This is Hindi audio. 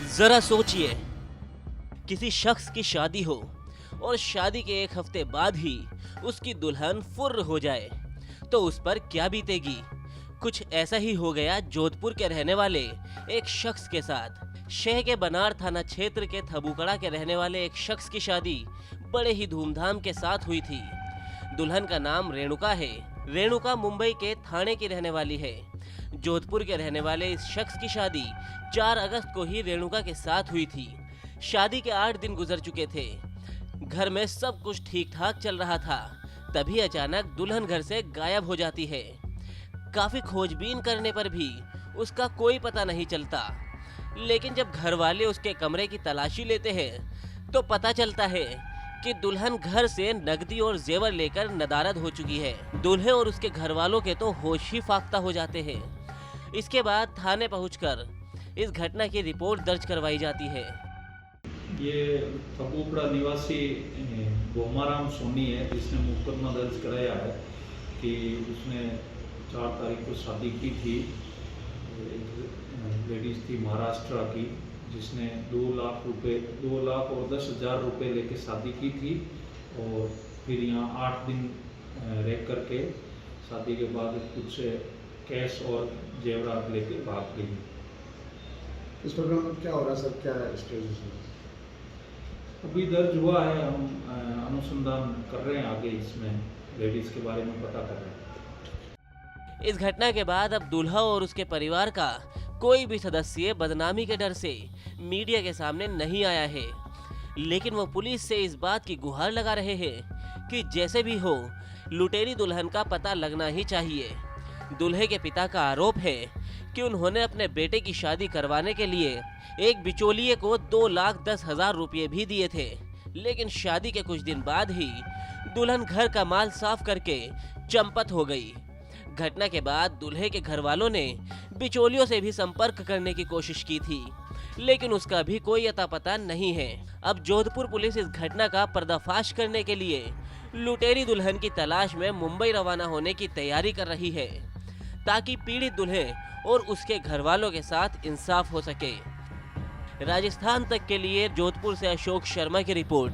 जरा सोचिए, किसी शख्स की शादी हो और शादी के एक हफ्ते बाद ही उसकी दुल्हन फुर्र हो जाए तो उस पर क्या बीतेगी। कुछ ऐसा ही हो गया जोधपुर के रहने वाले एक शख्स के साथ। शहर के बनार थाना क्षेत्र के थबुकड़ा के रहने वाले एक शख्स की शादी बड़े ही धूमधाम के साथ हुई थी। दुल्हन का नाम रेणुका है। रेणुका मुंबई के थाने की रहने वाली है। जोधपुर के रहने वाले इस शख्स की शादी 4 अगस्त को ही रेणुका के साथ हुई थी। शादी के 8 दिन गुजर चुके थे। घर में सब कुछ ठीक ठाक चल रहा था, तभी अचानक दुल्हन घर से गायब हो जाती है। काफी खोजबीन करने पर भी उसका कोई पता नहीं चलता, लेकिन जब घर वाले उसके कमरे की तलाशी लेते हैं तो पता चलता है कि दुल्हन घर से नकदी और जेवर लेकर नदारद हो चुकी है। दूल्हे और उसके घर वालों के तो होश ही फाख्ता हो जाते हैं। इसके बाद थाने पहुंचकर इस घटना की रिपोर्ट दर्ज करवाई जाती है। ये थबुकड़ा निवासी बोमाराम सोनी है, जिसने मुकदमा दर्ज कराया है कि उसने 4 तारीख को शादी की थी। एक लेडीज़ थी महाराष्ट्र की, जिसने 2 लाख रुपए 2 लाख और 10,000 रुपये लेके शादी की थी और फिर यहाँ 8 दिन रह करके शादी के बाद कुछ कैश और जेवरात लेके भाग गई। इस प्रोग्राम में क्या हो रहा है सर, क्या स्टेज है? अभी दर्ज हुआ है, हम अनुसंधान कर रहे हैं, आगे इसमें लेडीज के बारे में पता कर रहे हैं। इस घटना के बाद अब दूल्हा और उसके परिवार का कोई भी सदस्य बदनामी के डर से मीडिया के सामने नहीं आया है, लेकिन वो पुलिस से इस बात की गुहार लगा रहे हैं कि जैसे भी हो लुटेरी दुल्हन का पता लगना ही चाहिए। दूल्हे के पिता का आरोप है कि उन्होंने अपने बेटे की शादी करवाने के लिए एक बिचौलिए को 2,10,000 रुपये भी दिए थे, लेकिन शादी के कुछ दिन बाद ही दुल्हन घर का माल साफ करके चंपत हो गई। घटना के बाद दूल्हे के घर वालों ने बिचौलियों से भी संपर्क करने की कोशिश की थी, लेकिन उसका भी कोई अता पता नहीं है। अब जोधपुर पुलिस इस घटना का पर्दाफाश करने के लिए लुटेरी दुल्हन की तलाश में मुंबई रवाना होने की तैयारी कर रही है, ताकि पीड़ित दूल्हे और उसके घर वालों के साथ इंसाफ हो सके। राजस्थान तक के लिए जोधपुर से अशोक शर्मा की रिपोर्ट।